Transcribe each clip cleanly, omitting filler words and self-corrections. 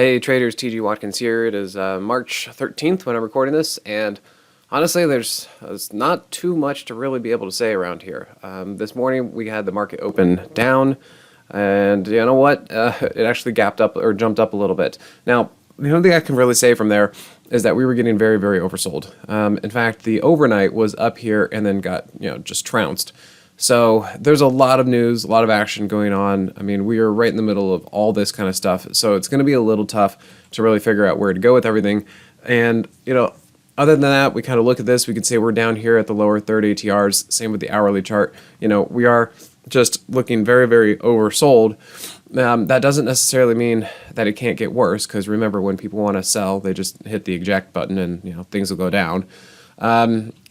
Hey traders, TG Watkins here. It is March 13th when I'm recording this, and honestly, there's not too much to really be able to say around here. This morning we had the market open down, and you know what? It actually gapped up or jumped up a little bit. Now, the only thing I can really say from there is that we were getting very, very oversold. In fact, the overnight was up here and then got just trounced. So there's a lot of news, a lot of action going on. I mean, we are right in the middle of all this kind of stuff. So it's going to be a little tough to really figure out where to go with everything. And, other than that, we kind of look at this, we can say we're down here at the lower third ATRs. Same with the hourly chart. We are just looking very, very oversold. That doesn't necessarily mean that it can't get worse, because remember, when people want to sell, they just hit the eject button and, things will go down.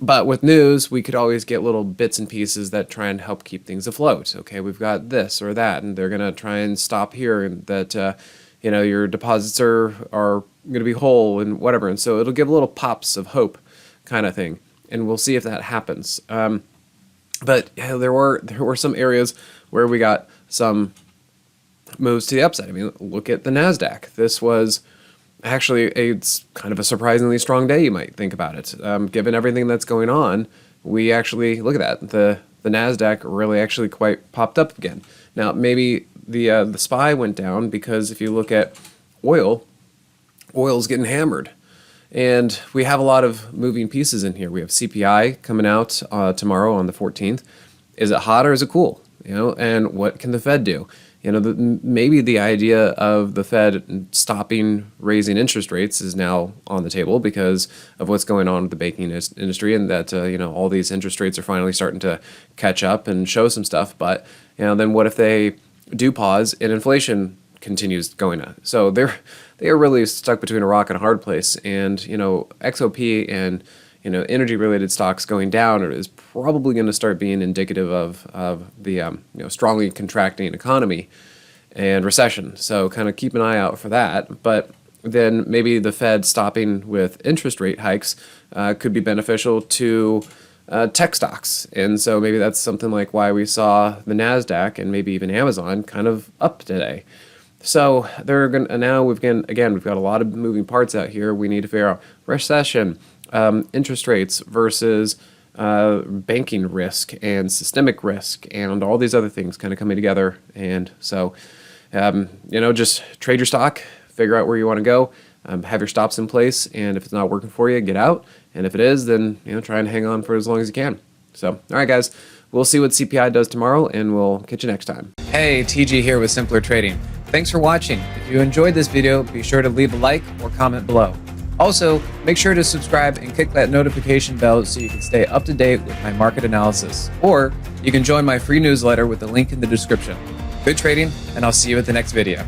But with news, we could always get little bits and pieces that try and help keep things afloat. Okay, we've got this or that, and they're going to try and stop here, and that, your deposits are going to be whole and whatever. And so it'll give little pops of hope kind of thing. And we'll see if that happens. But yeah, there were some areas where we got some moves to the upside. I mean, look at the NASDAQ. This was actually it's kind of a surprisingly strong day, you might think about it. Given everything that's going on, we actually, look at that, the NASDAQ really actually quite popped up again. Now, maybe the SPY went down because if you look at oil's getting hammered. And we have a lot of moving pieces in here. We have CPI coming out tomorrow on the 14th. Is it hot or is it cool? And what can the Fed do? Maybe the idea of the Fed stopping raising interest rates is now on the table because of what's going on with the banking industry, and that all these interest rates are finally starting to catch up and show some stuff. But then what if they do pause and inflation continues going on? So they are really stuck between a rock and a hard place. And XOP and energy related stocks going down is probably going to start being indicative of the strongly contracting economy and recession. So kind of keep an eye out for that. But then maybe the Fed stopping with interest rate hikes could be beneficial to tech stocks. And so maybe that's something like why we saw the NASDAQ and maybe even Amazon kind of up today. So now we've got a lot of moving parts out here. We need to figure out recession, interest rates versus banking risk and systemic risk and all these other things kind of coming together. And so, just trade your stock, figure out where you want to go, have your stops in place. And if it's not working for you, get out. And if it is, then, try and hang on for as long as you can. So, all right, guys, we'll see what CPI does tomorrow, and we'll catch you next time. Hey, TG here with Simpler Trading. Thanks for watching. If you enjoyed this video, be sure to leave a like or comment below. Also, make sure to subscribe and click that notification bell so you can stay up to date with my market analysis. Or you can join my free newsletter with the link in the description. Good trading, and I'll see you at the next video.